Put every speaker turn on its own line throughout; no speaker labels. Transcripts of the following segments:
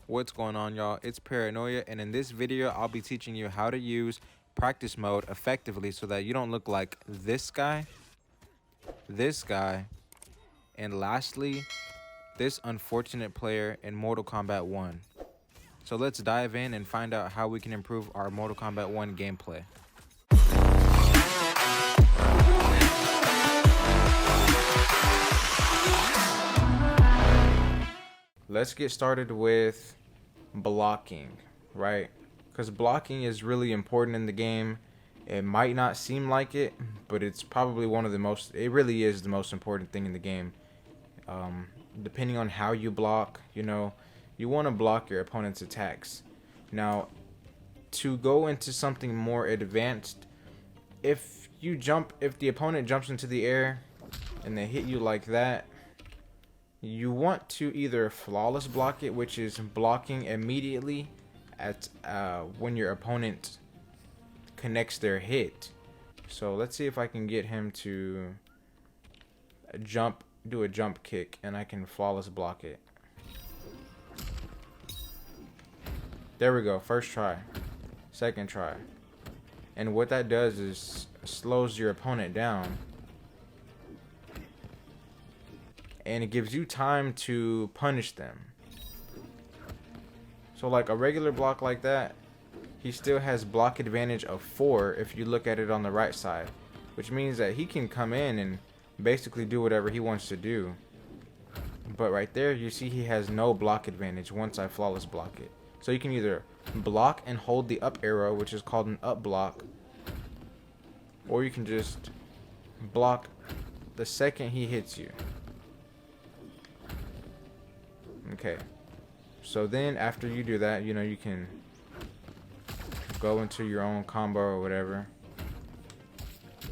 What's going on, y'all? It's Paranoia, and in this video I'll be teaching you how to use practice mode effectively so that you don't look like this guy, and lastly this unfortunate player in Mortal Kombat 1. So let's dive in and find out how we can improve our Mortal Kombat 1 gameplay. Let's get started with blocking, right? Because blocking is really important in the game. It might not seem like it, but it's probably it really is the most important thing in the game. Depending on how you block, you want to block your opponent's attacks. Now, to go into something more advanced, if the opponent jumps into the air and they hit you like that, you want to either flawless block it, which is blocking immediately at when your opponent connects their hit. So let's see if I can get him to do a jump kick, and I can flawless block it. There we go. First try, second try, and what that does is slows your opponent down, and it gives you time to punish them. So like a regular block like that, he still has block advantage of 4 if you look at it on the right side, which means that he can come in and basically do whatever he wants to do. But right there, you see he has no block advantage once I flawless block it. So you can either block and hold the up arrow, which is called an up block, or you can just block the second he hits you. Okay, so then after you do that, you can go into your own combo or whatever.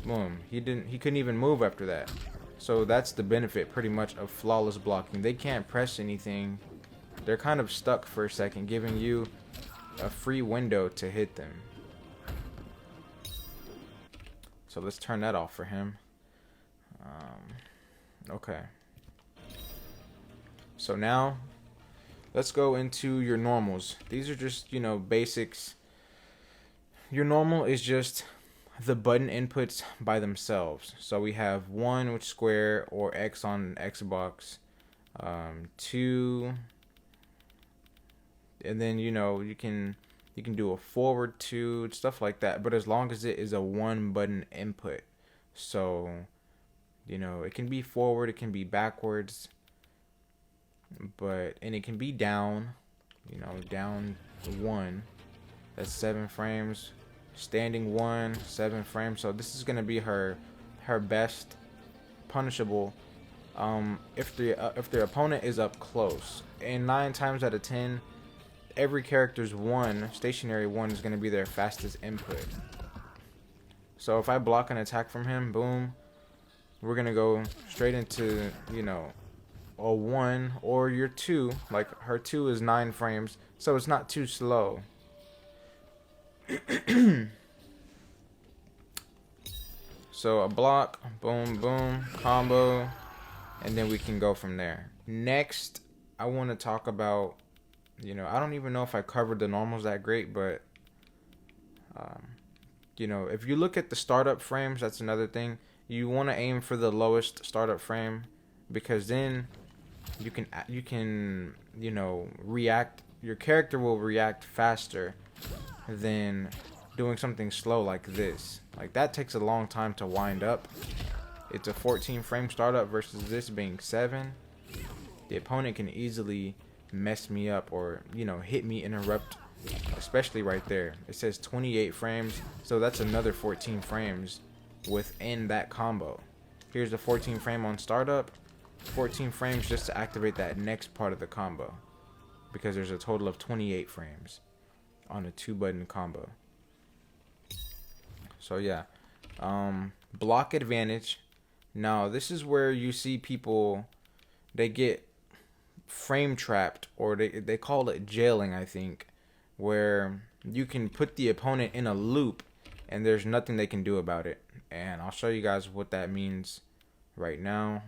Boom. He couldn't even move after that. So that's the benefit pretty much of flawless blocking. They can't press anything. They're kind of stuck for a second, giving you a free window to hit them. So let's turn that off for him. Okay. So now let's go into your normals. These are just, basics. Your normal is just the button inputs by themselves. So we have 1, which is square, or X on Xbox, 2, and then you can do a forward 2, stuff like that. But as long as it is a 1 button input, so it can be forward, it can be backwards, and it can be down, down 1. That's 7 frames. Standing 1, 7 frames. So this is gonna be her best punishable if the opponent is up close. And 9 times out of 10, every character's stationary 1 is gonna be their fastest input. So if I block an attack from him, boom, we're gonna go straight into a 1 or your 2. Like her 2 is 9 frames, so it's not too slow. So a block, boom, boom, combo, and then we can go from there. Next, I want to talk about, I don't even know if I covered the normals that great, but, if you look at the startup frames, that's another thing. You want to aim for the lowest startup frame, because then you can react. Your character will react faster than doing something slow like this. Like that takes a long time to wind up. It's a 14 frame startup versus this being 7. The opponent can easily mess me up or hit me, interrupt, especially right there. It says 28 frames, so that's another 14 frames within that combo. Here's the 14 frame on startup, 14 frames just to activate that next part of the combo, because there's a total of 28 frames on a 2-button combo. So yeah, block advantage. Now this is where you see people, they get frame trapped, or they call it jailing, I think, where you can put the opponent in a loop and there's nothing they can do about it. And I'll show you guys what that means right now.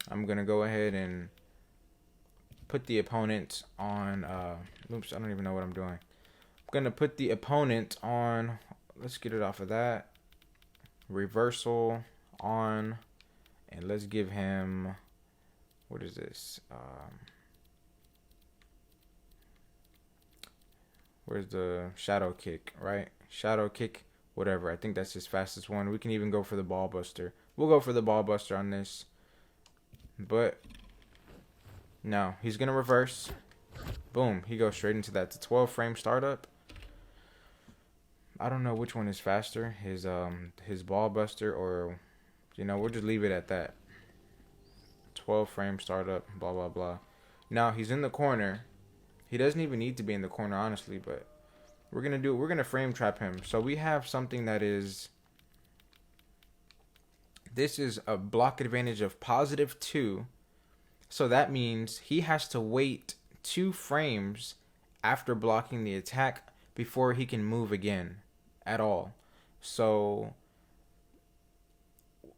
I'm gonna go ahead and put the opponent on, oops, I don't even know what I'm doing. I'm gonna put the opponent on, let's get it off of that. Reversal on, and let's give him, what is this? Where's the shadow kick, right? Shadow kick, whatever. I think that's his fastest one. We can even go for the ball buster. We'll go for the ball buster on this. But no, he's gonna reverse. Boom, he goes straight into that. It's a 12 frame startup. I don't know which one is faster, his ball buster, or, you know, we'll just leave it at that. 12 frame startup, blah blah blah. Now he's in the corner. He doesn't even need to be in the corner, honestly, but we're gonna frame trap him. So we have something that is, this is a block advantage of +2. So that means he has to wait 2 frames after blocking the attack before he can move again at all. So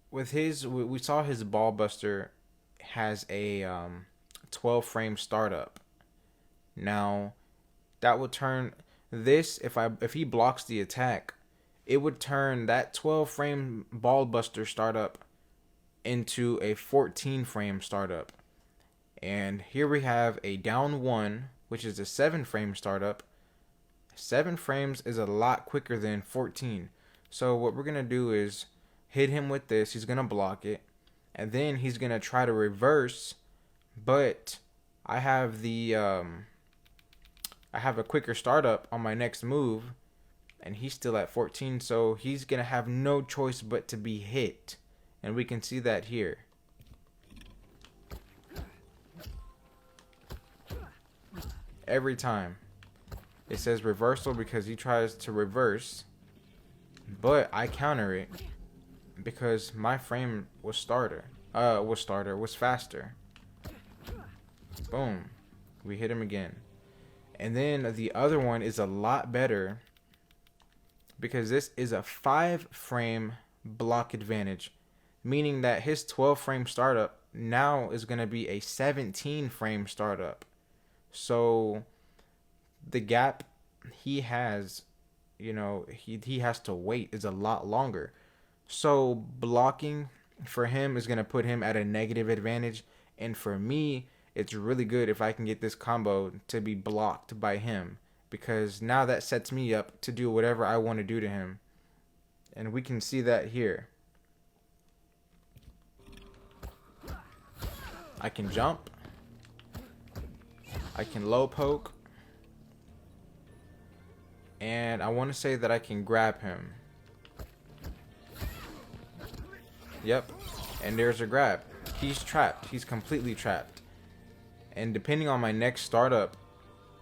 with his, we saw his ball buster has a 12 frame startup. Now that would turn this, if he blocks the attack, it would turn that 12 frame ball buster startup into a 14 frame startup. And here we have a down 1, which is a 7 frame startup. 7 frames is a lot quicker than 14. So what we're gonna do is hit him with this. He's gonna block it, and then he's gonna try to reverse, but I have the I have a quicker startup on my next move, and he's still at 14, so he's gonna have no choice but to be hit, and we can see that here. Every time it says reversal because he tries to reverse, but I counter it because my frame was faster. Boom, we hit him again. And then the other one is a lot better because this is a 5 frame block advantage, meaning that his 12 frame startup now is going to be a 17 frame startup. So the gap he has, you know, he has to wait is a lot longer. So blocking for him is going to put him at a negative advantage, and for me, it's really good if I can get this combo to be blocked by him, because now that sets me up to do whatever I want to do to him. And we can see that here. I can jump. I can low poke. And I want to say that I can grab him. Yep. And there's a grab. He's trapped. He's completely trapped. And depending on my next startup,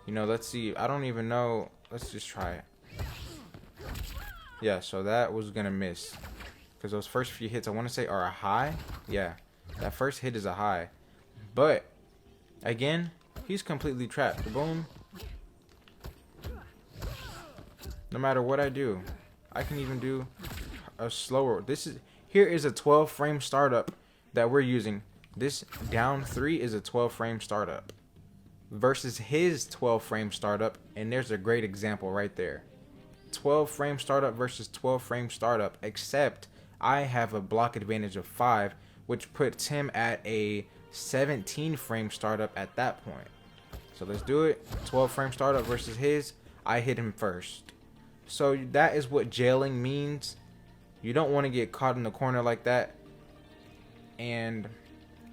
you know, let's see. I don't even know. Let's just try it. Yeah, so that was going to miss. Because those first few hits, I want to say, are a high. Yeah, that first hit is a high. But, again, he's completely trapped. Boom. No matter what I do, I can even do a slower. Here is a 12 frame startup that we're using. This down 3 is a 12 frame startup versus his 12 frame startup, and there's a great example right there. 12 frame startup versus 12 frame startup, except I have a block advantage of 5, which puts him at a 17 frame startup at that point. So let's do it. 12 frame startup versus his. I hit him first. So that is what jailing means. You don't want to get caught in the corner like that. And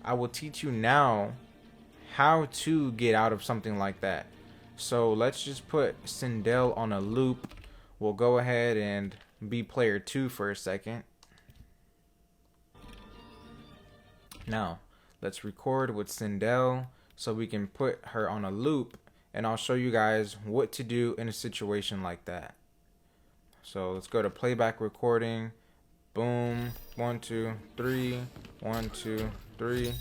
I will teach you now how to get out of something like that. So let's just put Sindel on a loop. We'll go ahead and be player 2 for a second. Now, let's record with Sindel so we can put her on a loop, and I'll show you guys what to do in a situation like that. So let's go to playback recording. Boom. 1, 2, 3. 1, 2, 3.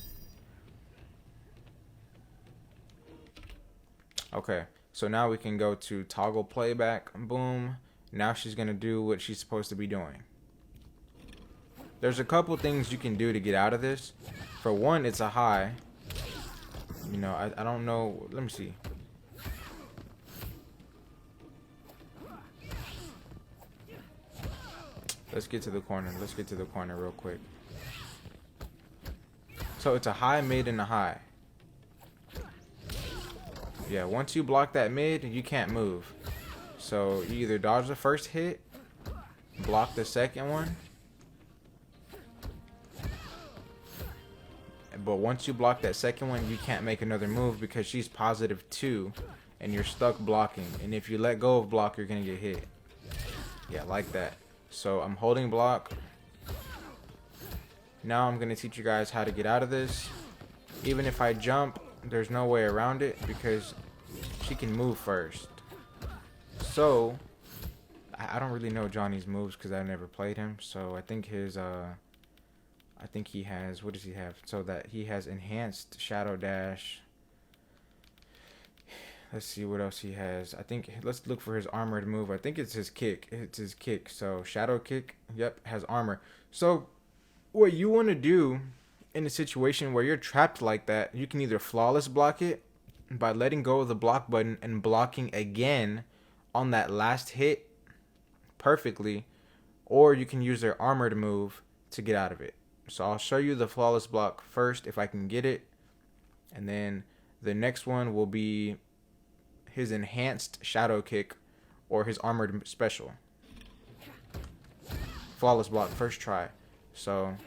Okay, so now we can go to toggle playback. Boom. Now she's going to do what she's supposed to be doing. There's a couple things you can do to get out of this. For one, it's a high. You know, I don't know. Let me see. Let's get to the corner. Let's get to the corner real quick. So it's a high, mid, and a high. Yeah, once you block that mid, you can't move. So you either dodge the first hit, block the second one. But once you block that second one, you can't make another move because she's +2 and you're stuck blocking. And if you let go of block, you're going to get hit. Yeah, like that. So I'm holding block. Now I'm going to teach you guys how to get out of this. Even if I jump, there's no way around it because she can move first. So I don't really know Johnny's moves because I never played him. So I think his I think he has, what does he have? So that he has enhanced shadow dash. Let's see what else he has. I think, let's look for his armored move. I think it's his kick. It's his kick. So shadow kick, yep, has armor. So what you want to do in a situation where you're trapped like that, you can either flawless block it by letting go of the block button and blocking again on that last hit perfectly, or you can use their armored move to get out of it. So I'll show you the flawless block first if I can get it, and then the next one will be his enhanced shadow kick or his armored special. Flawless block, first try. So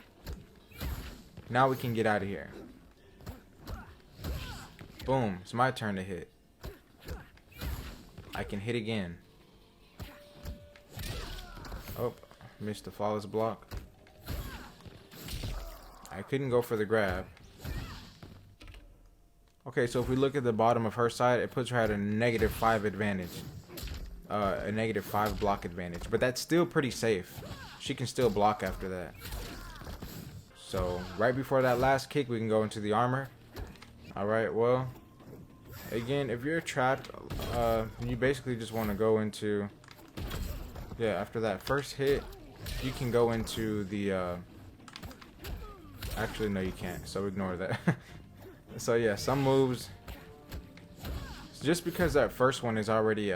now we can get out of here. Boom, it's my turn to hit. I can hit again. Oh, missed the flawless block. I couldn't go for the grab. Okay, so if we look at the bottom of her side, it puts her at a -5 advantage. A -5 block advantage. But that's still pretty safe. She can still block after that. So, right before that last kick, we can go into the armor. Alright, well, again, if you're trapped, you basically just want to go into... Yeah, after that first hit, you can go into the... Actually, no, you can't, so ignore that. So, yeah, some moves... Just because that first one is already...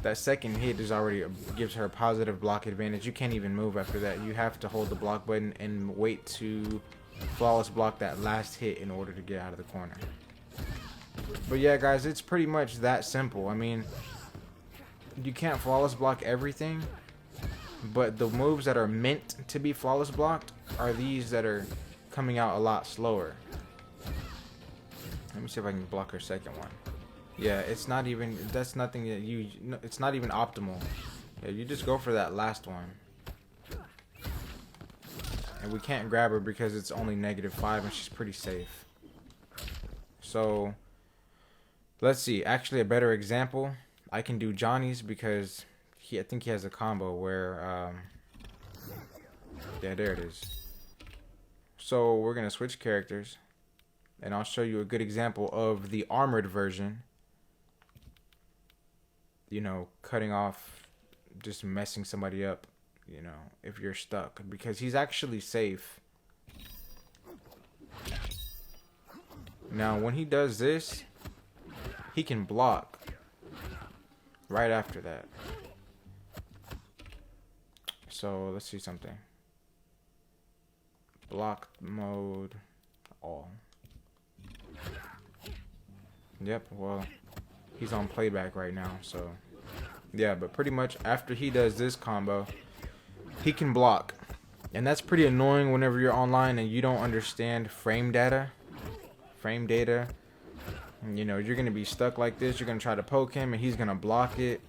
that second hit is already gives her a positive block advantage. You can't even move after that. You have to hold the block button and wait to flawless block that last hit in order to get out of the corner. But yeah, guys, it's pretty much that simple. I mean, you can't flawless block everything, but the moves that are meant to be flawless blocked are these that are coming out a lot slower. Let me see if I can block her second one. Yeah, it's not even, that's nothing that you, it's not even optimal. Yeah, you just go for that last one. And we can't grab her because it's only -5 and she's pretty safe. So, let's see. Actually, a better example, I can do Johnny's because I think he has a combo where, yeah, there it is. So, we're going to switch characters. And I'll show you a good example of the armored version. You know, cutting off, just messing somebody up, you know, if you're stuck. Because he's actually safe. Now, when he does this, he can block right after that. So, let's see something. Block mode, all. Yep, well... He's on playback right now, so yeah, but pretty much after he does this combo, he can block. And that's pretty annoying whenever you're online and you don't understand frame data. You know, you're going to be stuck like this. You're going to try to poke him and he's going to block it.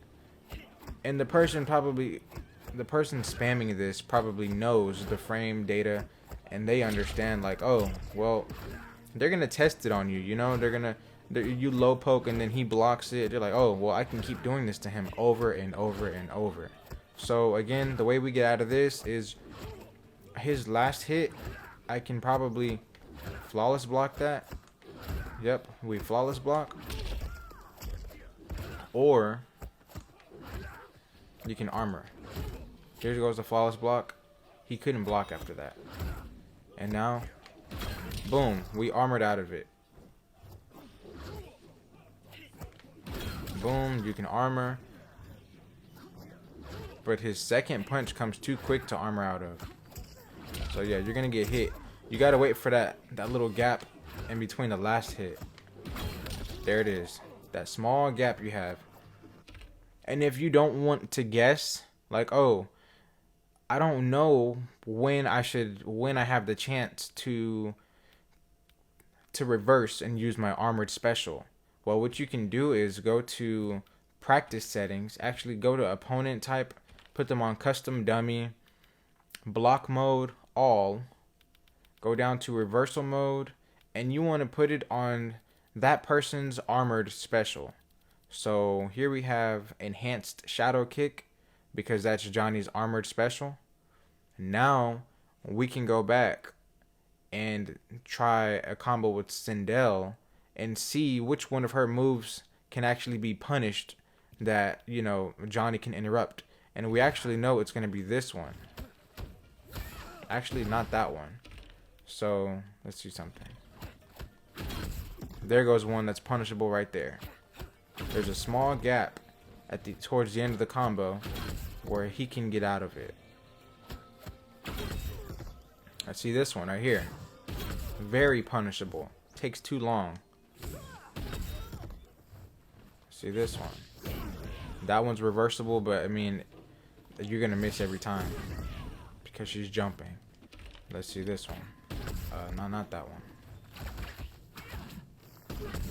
And the person spamming this probably knows the frame data and they understand like, oh, well, they're going to test it on you, you know? They're going to... You low poke and then he blocks it. They're like, oh, well, I can keep doing this to him over and over and over. So, again, the way we get out of this is his last hit, I can probably flawless block that. Yep, we flawless block. Or you can armor. Here goes the flawless block. He couldn't block after that. And now Boom. We armored out of it. Boom. You can armor. But his second punch comes too quick to armor out of. So yeah, you're going to get hit. You got to wait for that little gap in between the last hit. There it is. That small gap you have. And if you don't want to guess, like, oh, I don't know when I have the chance to reverse and use my armored special. Well, what you can do is go to practice settings, actually go to opponent type, put them on custom dummy, block mode, all, go down to reversal mode, and you want to put it on that person's armored special. So here we have enhanced shadow kick, because that's Johnny's armored special. Now we can go back and try a combo with Sindel and see which one of her moves can actually be punished that, you know, Johnny can interrupt. And we actually know it's going to be this one. Actually, not that one. So let's do something. There goes one that's punishable right there. There's a small gap at towards the end of the combo where he can get out of it. I see this one right here. Very punishable. Takes too long. See this one. That one's reversible, but I mean, you're gonna miss every time because she's jumping. Let's see this one. No, not that one.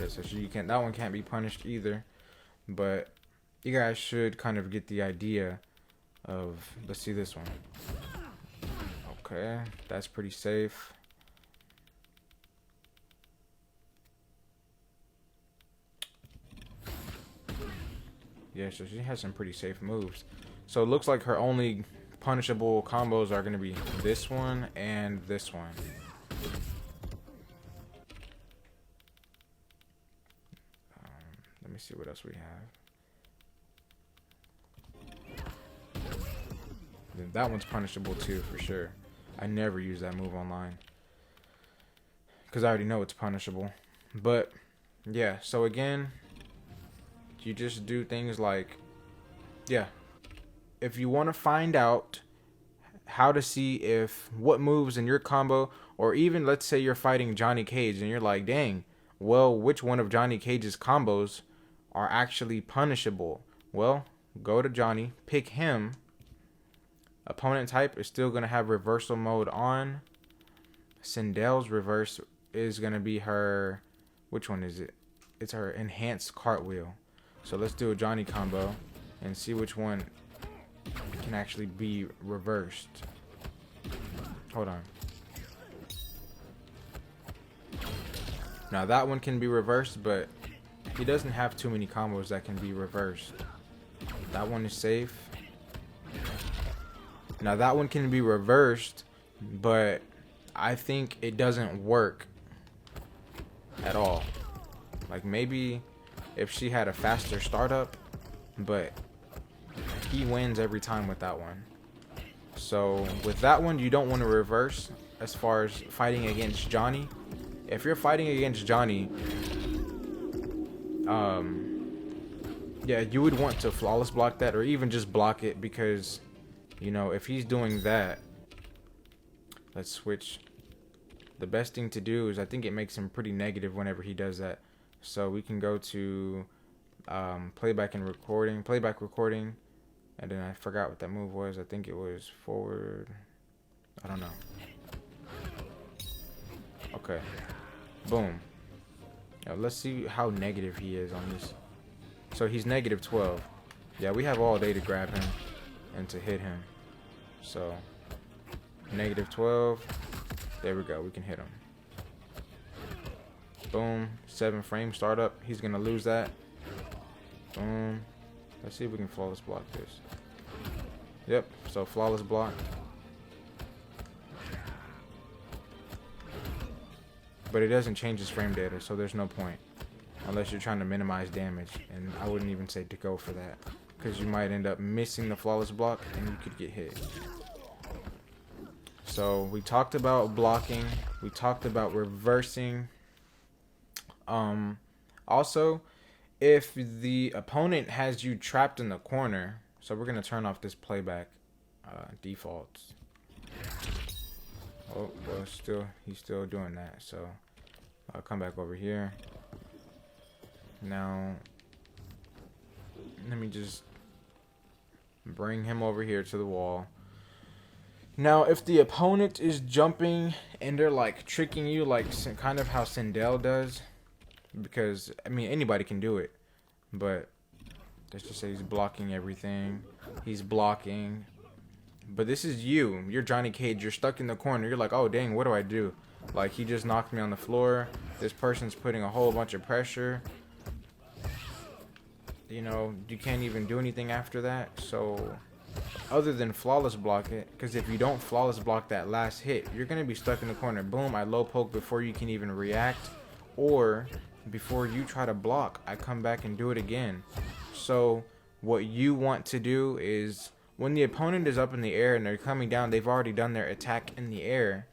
Yeah, so that one can't be punished either. But you guys should kind of get the idea of. Let's see this one. Okay, that's pretty safe. Yeah, so she has some pretty safe moves. So it looks like her only punishable combos are going to be this one and this one. Let me see what else we have. That one's punishable too, for sure. I never use that move online because I already know it's punishable. But yeah, so again, you just do things like, yeah, if you want to find out how to see if what moves in your combo, or even let's say you're fighting Johnny Cage and you're like, dang, well, which one of Johnny Cage's combos are actually punishable? Well, go to Johnny, pick him. Opponent type is still going to have reversal mode on. Sindel's reverse is going to be her, which one is it? It's her enhanced cartwheel. So let's do a Johnny combo and see which one can actually be reversed. Hold on. Now that one can be reversed, but he doesn't have too many combos that can be reversed. That one is safe. Now that one can be reversed, but I think it doesn't work at all. Like maybe if she had a faster startup, but he wins every time with that one. So with that one, you don't want to reverse as far as fighting against Johnny. If you're fighting against Johnny, yeah, you would want to flawless block that, or even just block it, because, you know, if he's doing that, let's switch. The best thing to do is, I think it makes him pretty negative whenever he does that. So we can go to playback recording, and then I forgot what that move was. I think it was forward. I don't know. Okay. Boom. Now let's see how negative he is on this. So he's negative 12. Yeah, we have all day to grab him and to hit him. So negative 12. There we go. We can hit him. Boom. 7 frame startup. He's gonna lose that. Boom. Let's see if we can flawless block this. Yep. So flawless block. But it doesn't change his frame data, so there's no point. Unless you're trying to minimize damage. And I wouldn't even say to go for that, because you might end up missing the flawless block and you could get hit. So we talked about blocking. We talked about reversing. Also, if the opponent has you trapped in the corner, so we're gonna turn off this playback defaults. Oh, well, he's still doing that. So I'll come back over here. Now, let me just bring him over here to the wall. Now, if the opponent is jumping and they're like tricking you, like kind of how Sindel does, because I mean anybody can do it, but let's just say he's blocking everything. He's blocking, but this is you. You're Johnny Cage. You're stuck in the corner. You're like, oh dang, what do I do? Like, he just knocked me on the floor. This person's putting a whole bunch of pressure. You know, you can't even do anything after that. So, other than flawless block it, because if you don't flawless block that last hit, you're going to be stuck in the corner. Boom, I low poke before you can even react. Or, before you try to block, I come back and do it again. So, what you want to do is, when the opponent is up in the air and they're coming down, they've already done their attack in the air.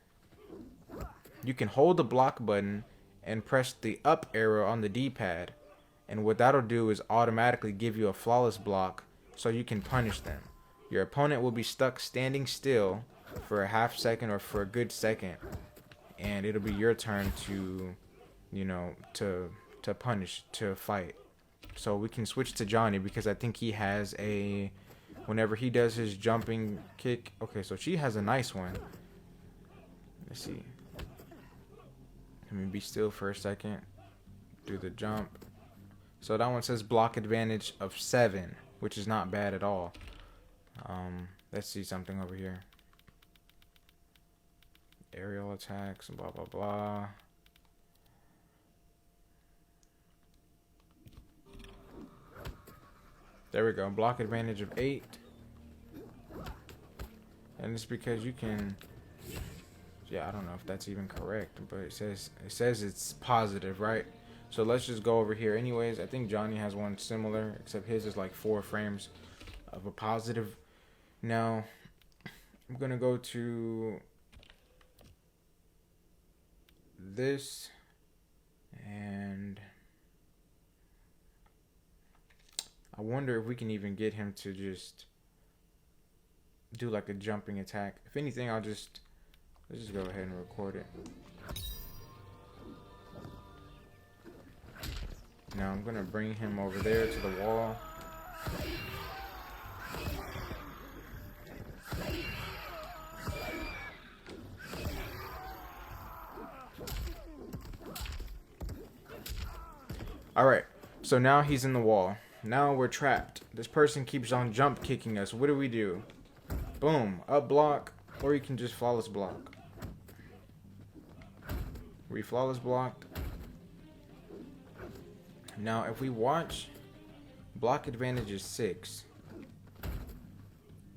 You can hold the block button and press the up arrow on the D-pad. And what that'll do is automatically give you a flawless block so you can punish them. Your opponent will be stuck standing still for a half second or for a good second. And it'll be your turn to, you know, to punish, to fight. So we can switch to Johnny because I think he has a, whenever he does his jumping kick. Okay, so she has a nice one. Let's see. Let me be still for a second. Do the jump. So that one says block advantage of 7, which is not bad at all. Let's see something over here. Aerial attacks, blah, blah, blah. There we go. Block advantage of 8. And it's because you can... Yeah, I don't know if that's even correct, but it says it's positive, right? So let's just go over here. Anyways, I think Johnny has one similar, except his is like 4 frames of a positive. Now, I'm going to go to this, and I wonder if we can even get him to just do like a jumping attack. If anything, let's just go ahead and record it. Now I'm going to bring him over there to the wall. Alright, so now he's in the wall. Now we're trapped. This person keeps on jump kicking us. What do? Boom, up block, or you can just flawless block. We flawless blocked. Now, if we watch, block advantage is 6.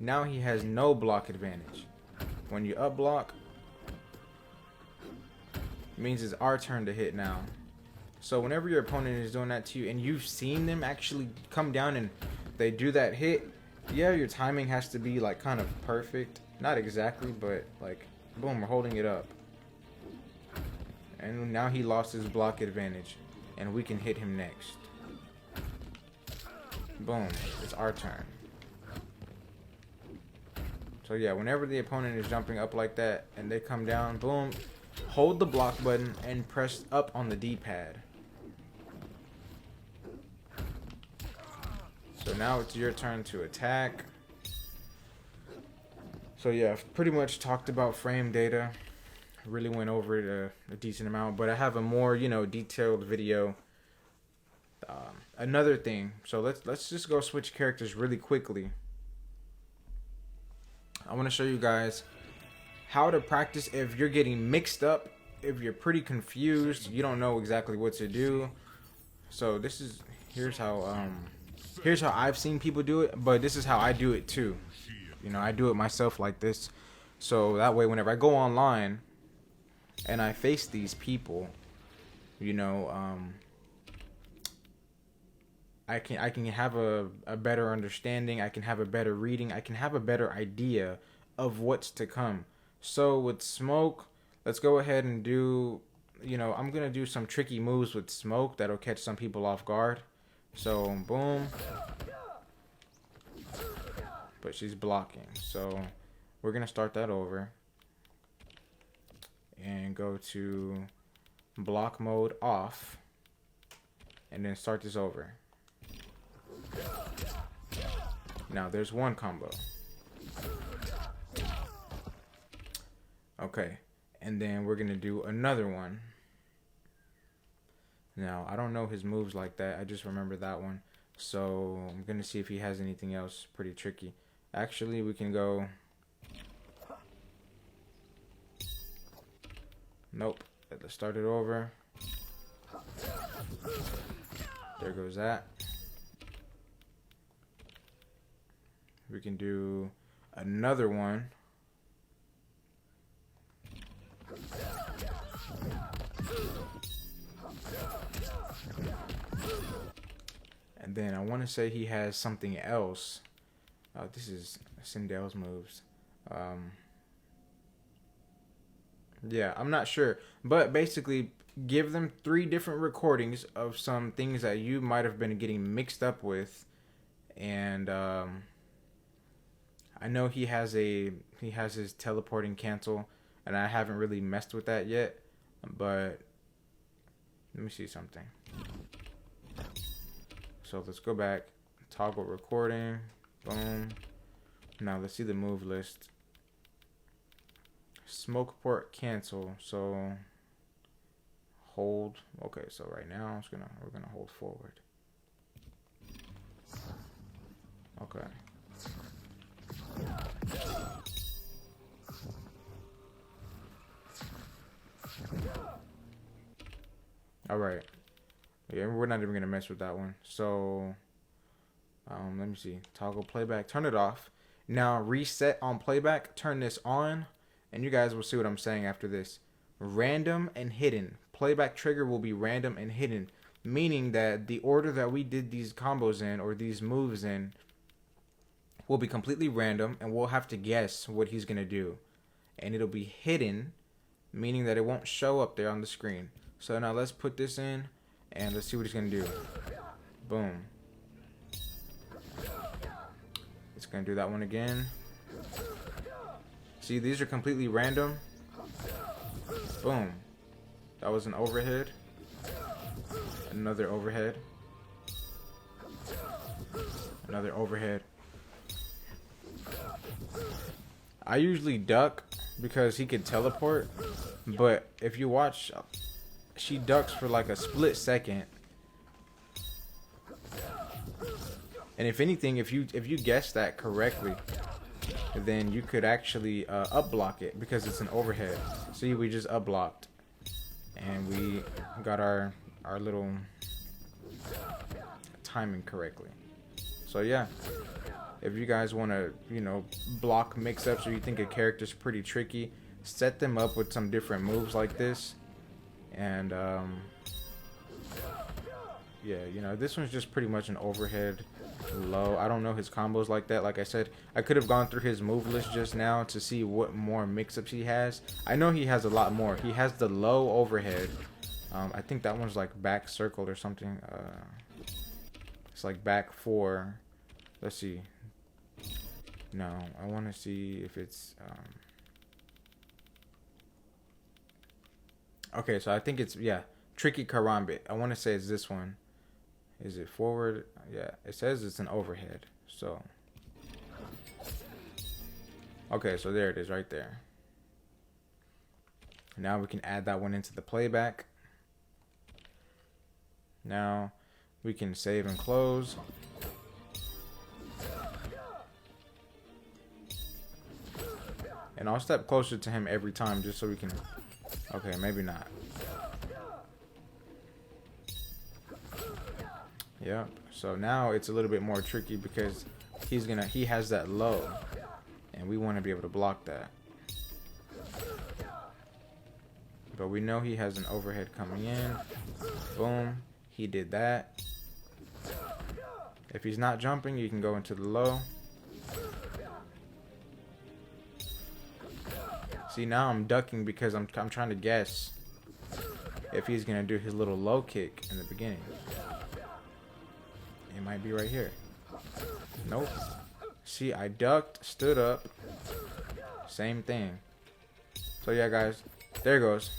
Now he has no block advantage. When you up block, it means it's our turn to hit now. So whenever your opponent is doing that to you, and you've seen them actually come down and they do that hit, yeah, your timing has to be like kind of perfect. Not exactly, but like, boom, we're holding it up. And now he lost his block advantage. And we can hit him next. Boom. It's our turn. So yeah, whenever the opponent is jumping up like that and they come down, boom, hold the block button and press up on the D-pad. So now it's your turn to attack. So yeah, I've pretty much talked about frame data. Really went over it a decent amount, but I have a more, you know, detailed video. Another thing, so let's just go switch characters really quickly. I want to show you guys how to practice if you're getting mixed up, if you're pretty confused, you don't know exactly what to do. So here's how I've seen people do it, but this is how I do it too. You know, I do it myself like this. So that way, whenever I go online and I face these people, you know, I can have a better understanding. I can have a better reading. I can have a better idea of what's to come. So with smoke, let's go ahead and do, I'm gonna do some tricky moves with smoke that'll catch some people off guard. So boom, but she's blocking. So we're gonna start that over and go to block mode off, and then start this over. Now there's one combo. Okay, and then we're gonna do another one. Now I don't know his moves like that, I just remember that one. So I'm gonna see if he has anything else pretty tricky. Actually, we can go. Nope. Let's start it over. There goes that. We can do another one. And then I want to say he has something else. This is Sindel's moves. Yeah, I'm not sure. But basically, give them 3 different recordings of some things that you might have been getting mixed up with. And I know he has his teleporting cancel, and I haven't really messed with that yet. But let me see something. So let's go back, toggle recording, boom. Now let's see the move list. Smoke port cancel, so hold. Okay, so right now we're gonna hold forward. Okay. All right. Yeah, we're not even gonna mess with that one. So let me see. Toggle playback. Turn it off. Now reset on playback. Turn this on. And you guys will see what I'm saying after this. Random and hidden. Playback trigger will be random and hidden. Meaning that the order that we did these combos in, or these moves in, will be completely random. And we'll have to guess what he's going to do. And it'll be hidden. Meaning that it won't show up there on the screen. So now let's put this in. And let's see what he's going to do. Boom. It's going to do that one again. See, these are completely random. Boom. That was an overhead. Another overhead. Another overhead. I usually duck because he could teleport. But if you watch, she ducks for like a split second. And if anything, if you guess that correctly, then you could actually up block it because it's an overhead. See, we just up blocked, and we got our little timing correctly. So yeah, if you guys want to block mix-ups, or you think a character's pretty tricky, set them up with some different moves like this. And yeah, this one's just pretty much an overhead low. I don't know his combos like that. Like I said, I could have gone through his move list just now to see what more mix-ups he has. I know he has a lot more. He has the low overhead. I think that one's like back circle or something. It's like back 4. Let's see. No, I want to see if it's okay, so I think it's, yeah, tricky karambit. I want to say it's this one. Is it forward? Yeah, it says it's an overhead. So, okay, so there it is right there. Now we can add that one into the playback. Now we can save and close. And I'll step closer to him every time just so we can... Okay, maybe not. Yeah, so now it's a little bit more tricky because he has that low, and we want to be able to block that. But we know he has an overhead coming in. Boom, he did that. If he's not jumping, you can go into the low. See, now I'm ducking because I'm trying to guess if he's gonna do his little low kick in the beginning. It might be right here. Nope. See, I ducked, stood up. Same thing. So yeah, guys, there it goes.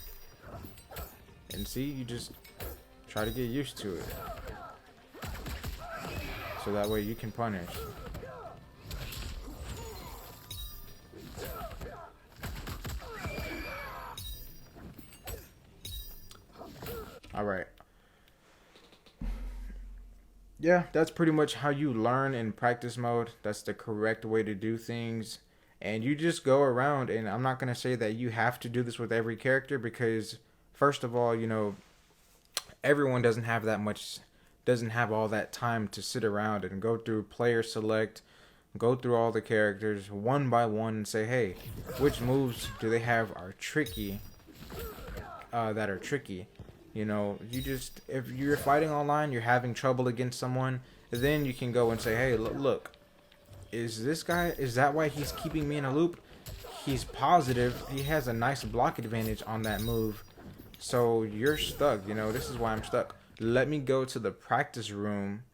And see, you just try to get used to it. So that way you can punish. Alright. Yeah, that's pretty much how you learn in practice mode. That's the correct way to do things. And you just go around, and I'm not going to say that you have to do this with every character because, first of all, you know, everyone doesn't have all that time to sit around and go through player select, go through all the characters one by one and say, hey, which moves do they have are tricky, You know, if you're fighting online, you're having trouble against someone, then you can go and say, hey, look, is that why he's keeping me in a loop? He's positive. He has a nice block advantage on that move. So you're stuck, you know, this is why I'm stuck. Let me go to the practice room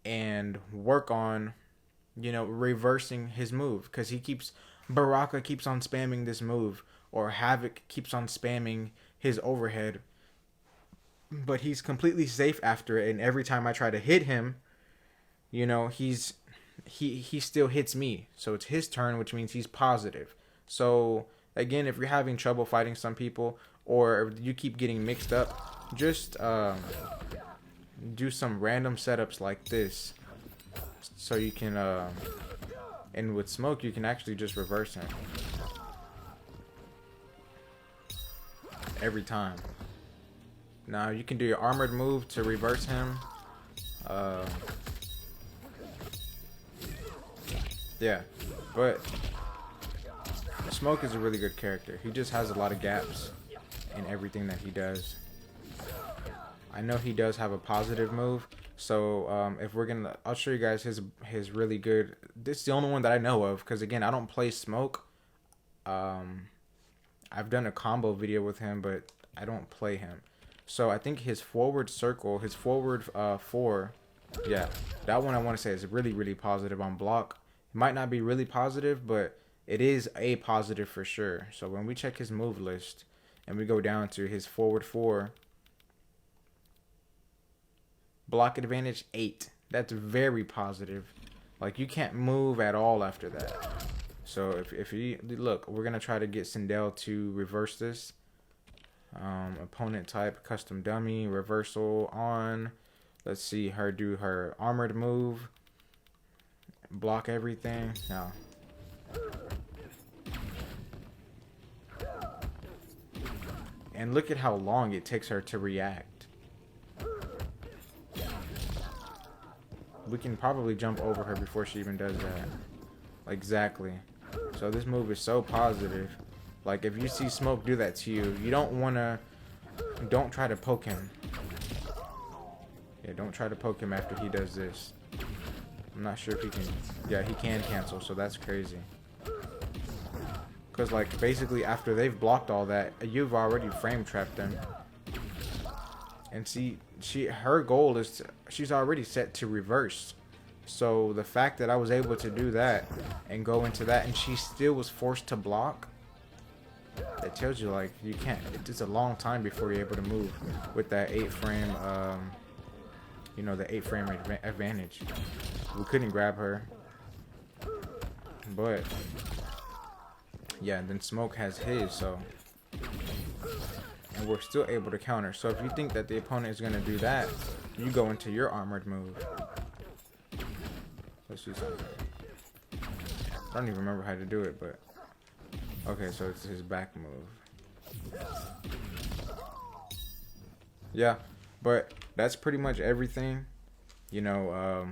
and work on, you know, reversing his move. Because Baraka keeps on spamming this move. Or Havoc keeps on spamming his overhead. But he's completely safe after it. And every time I try to hit him, you know, he still hits me. So it's his turn, which means he's positive. So again, if you're having trouble fighting some people, or you keep getting mixed up, just do some random setups like this. So you can, and with Smoke, you can actually just reverse him. Every time. Now, you can do your armored move to reverse him. Yeah, but Smoke is a really good character. He just has a lot of gaps in everything that he does. I know he does have a positive move, so I'll show you guys his really good. This is the only one that I know of, because again, I don't play Smoke. I've done a combo video with him, but I don't play him. So I think his forward circle, his forward 4, yeah, that one I want to say is really, really positive on block. It might not be really positive, but it is a positive for sure. So when we check his move list and we go down to his forward 4, block advantage 8. That's very positive. Like, you can't move at all after that. So if you look, we're gonna try to get Sindel to reverse this. Opponent type, custom dummy, reversal on. Let's see her do her armored move. Block everything. Now. And look at how long it takes her to react. We can probably jump over her before she even does that. Exactly. So this move is so positive. Like, if you see Smoke do that to you, you don't try to poke him. Yeah, don't try to poke him after he does this. I'm not sure if he can. Yeah, he can cancel, so that's crazy. Because, like, basically after they've blocked all that, you've already frame trapped them. And see, her goal is she's already set to reverse. So the fact that I was able to do that and go into that, and she still was forced to block, that tells you, like, you can't. It's a long time before you're able to move with that 8-frame, you know, the 8-frame advantage. We couldn't grab her, but yeah. And then Smoke has his, so, and we're still able to counter. So if you think that the opponent is gonna do that, you go into your armored move. Let's do something. I don't even remember how to do it, but okay, so it's his back move. Yeah, but that's pretty much everything. You know,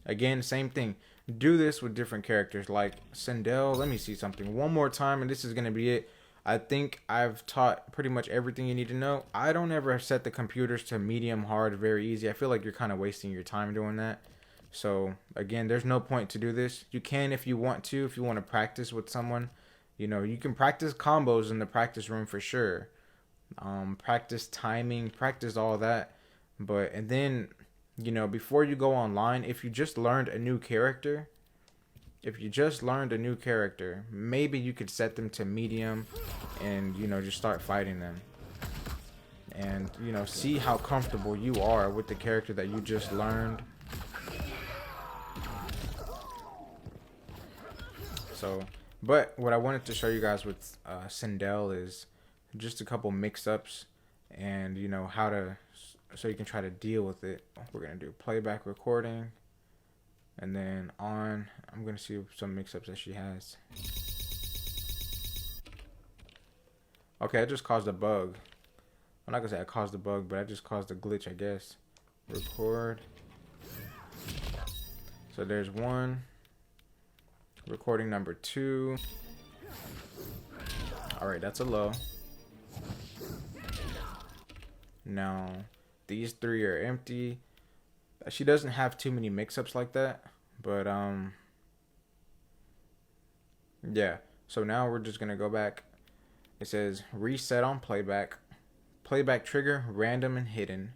again, same thing. Do this with different characters. Like Sindel, let me see something one more time, and this is going to be it. I think I've taught pretty much everything you need to know. I don't ever set the computers to medium, hard, very easy. I feel like you're kind of wasting your time doing that. So, again, there's no point to do this. You can if you want to practice with someone. You know, you can practice combos in the practice room for sure. Practice timing, practice all that. But, and then, you know, before you go online, if you just learned a new character, maybe you could set them to medium and, you know, just start fighting them. And, you know, see how comfortable you are with the character that you just learned. So, but what I wanted to show you guys with Sindel is just a couple mix-ups and, you know, how to, so you can try to deal with it. We're going to do playback recording. And then I'm going to see some mix-ups that she has. Okay, I just caused a bug. I'm not going to say I caused a bug, but I just caused a glitch, I guess. Record. So there's one. Recording number 2. Alright, that's a low. Now, these 3 are empty. She doesn't have too many mix-ups like that. But, yeah. So now we're just going to go back. It says reset on playback. Playback trigger, random and hidden.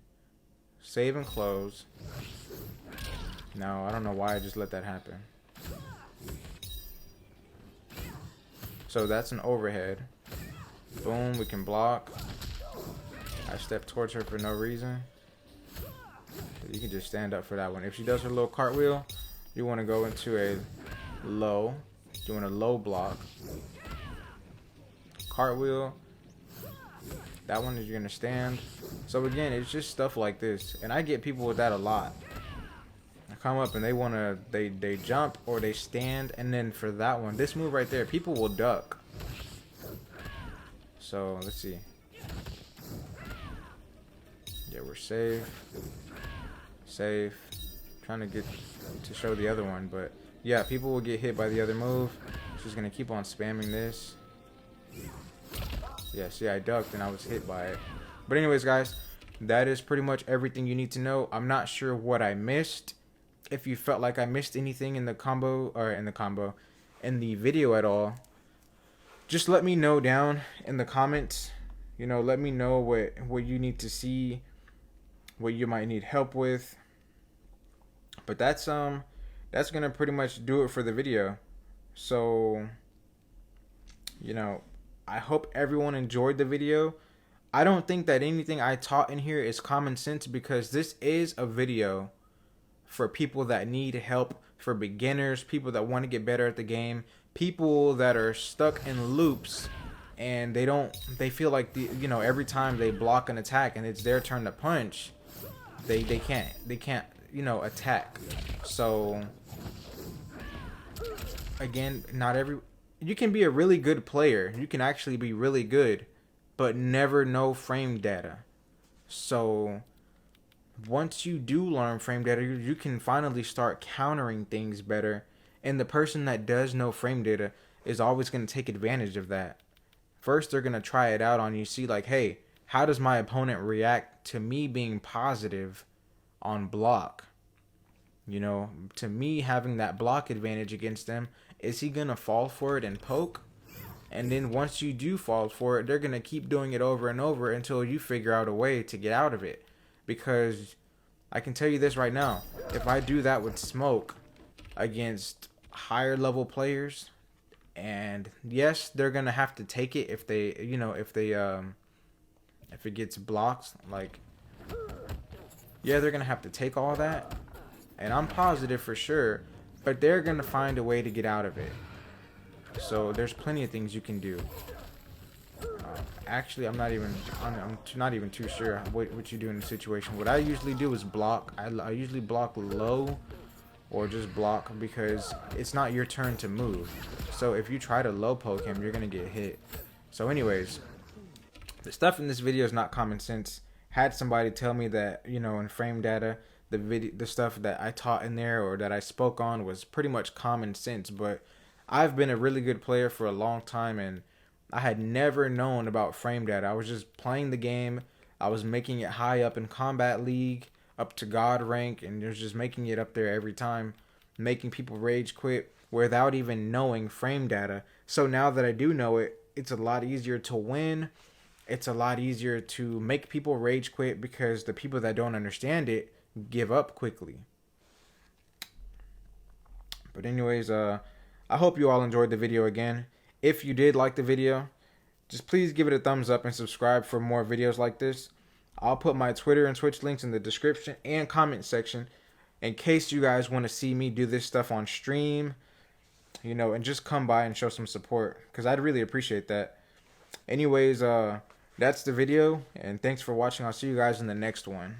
Save and close. Now, I don't know why I just let that happen. So that's an overhead. Boom, we can block. I step towards her for no reason. You can just stand up for that one. If she does her little cartwheel, you want to go into a low. Doing a low block. Cartwheel. That one is you're going to stand. So again, it's just stuff like this. And I get people with that a lot. I come up and they want to, they jump or they stand. And then for that one, this move right there, people will duck. So let's see. Yeah, we're safe. Safe. Trying to get to show the other one. But yeah, people will get hit by the other move. She's going to keep on spamming this. Yeah, see, I ducked and I was hit by it. But anyways, guys, that is pretty much everything you need to know. I'm not sure what I missed. If you felt like I missed anything in the in the video at all, just let me know down in the comments. You know, let me know what you need to see, what you might need help with. But that's gonna pretty much do it for the video. So, you know, I hope everyone enjoyed the video. I don't think that anything I taught in here is common sense because this is a video for people that need help, for beginners, people that want to get better at the game, people that are stuck in loops and they feel like every time they block an attack and it's their turn to punch, they can't attack. So again, you can be a really good player. You can actually be really good, but never know frame data. So once you do learn frame data, you can finally start countering things better. And the person that does know frame data is always going to take advantage of that. First, they're going to try it out on you, see like, hey, how does my opponent react to me being positive on block? You know, to me having that block advantage against them, is he going to fall for it and poke? And then once you do fall for it, they're going to keep doing it over and over until you figure out a way to get out of it. Because I can tell you this right now, if I do that with smoke against higher level players, and yes, they're going to have to take it if it gets blocked, like, yeah, they're going to have to take all that. And I'm positive for sure, but they're going to find a way to get out of it. So there's plenty of things you can do. Actually, I'm not even too sure what you do in the situation. What I usually do is block. I usually block low or just block because it's not your turn to move. So if you try to low poke him, you're going to get hit. So anyways, the stuff in this video is not common sense. Had somebody tell me that, in frame data, the stuff that I taught in there or that I spoke on was pretty much common sense, but I've been a really good player for a long time and I had never known about frame data. I was just playing the game. I was making it high up in Combat League, up to God rank, and was just making it up there every time, making people rage quit. without even knowing frame data. So now that I do know it, it's a lot easier to win. It's a lot easier to make people rage quit because the people that don't understand it give up quickly. But anyways, I hope you all enjoyed the video again. If you did like the video, just please give it a thumbs up and subscribe for more videos like this. I'll put my Twitter and Twitch links in the description and comment section in case you guys want to see me do this stuff on stream, you know, and just come by and show some support because I'd really appreciate that. Anyways, that's the video, and thanks for watching. I'll see you guys in the next one.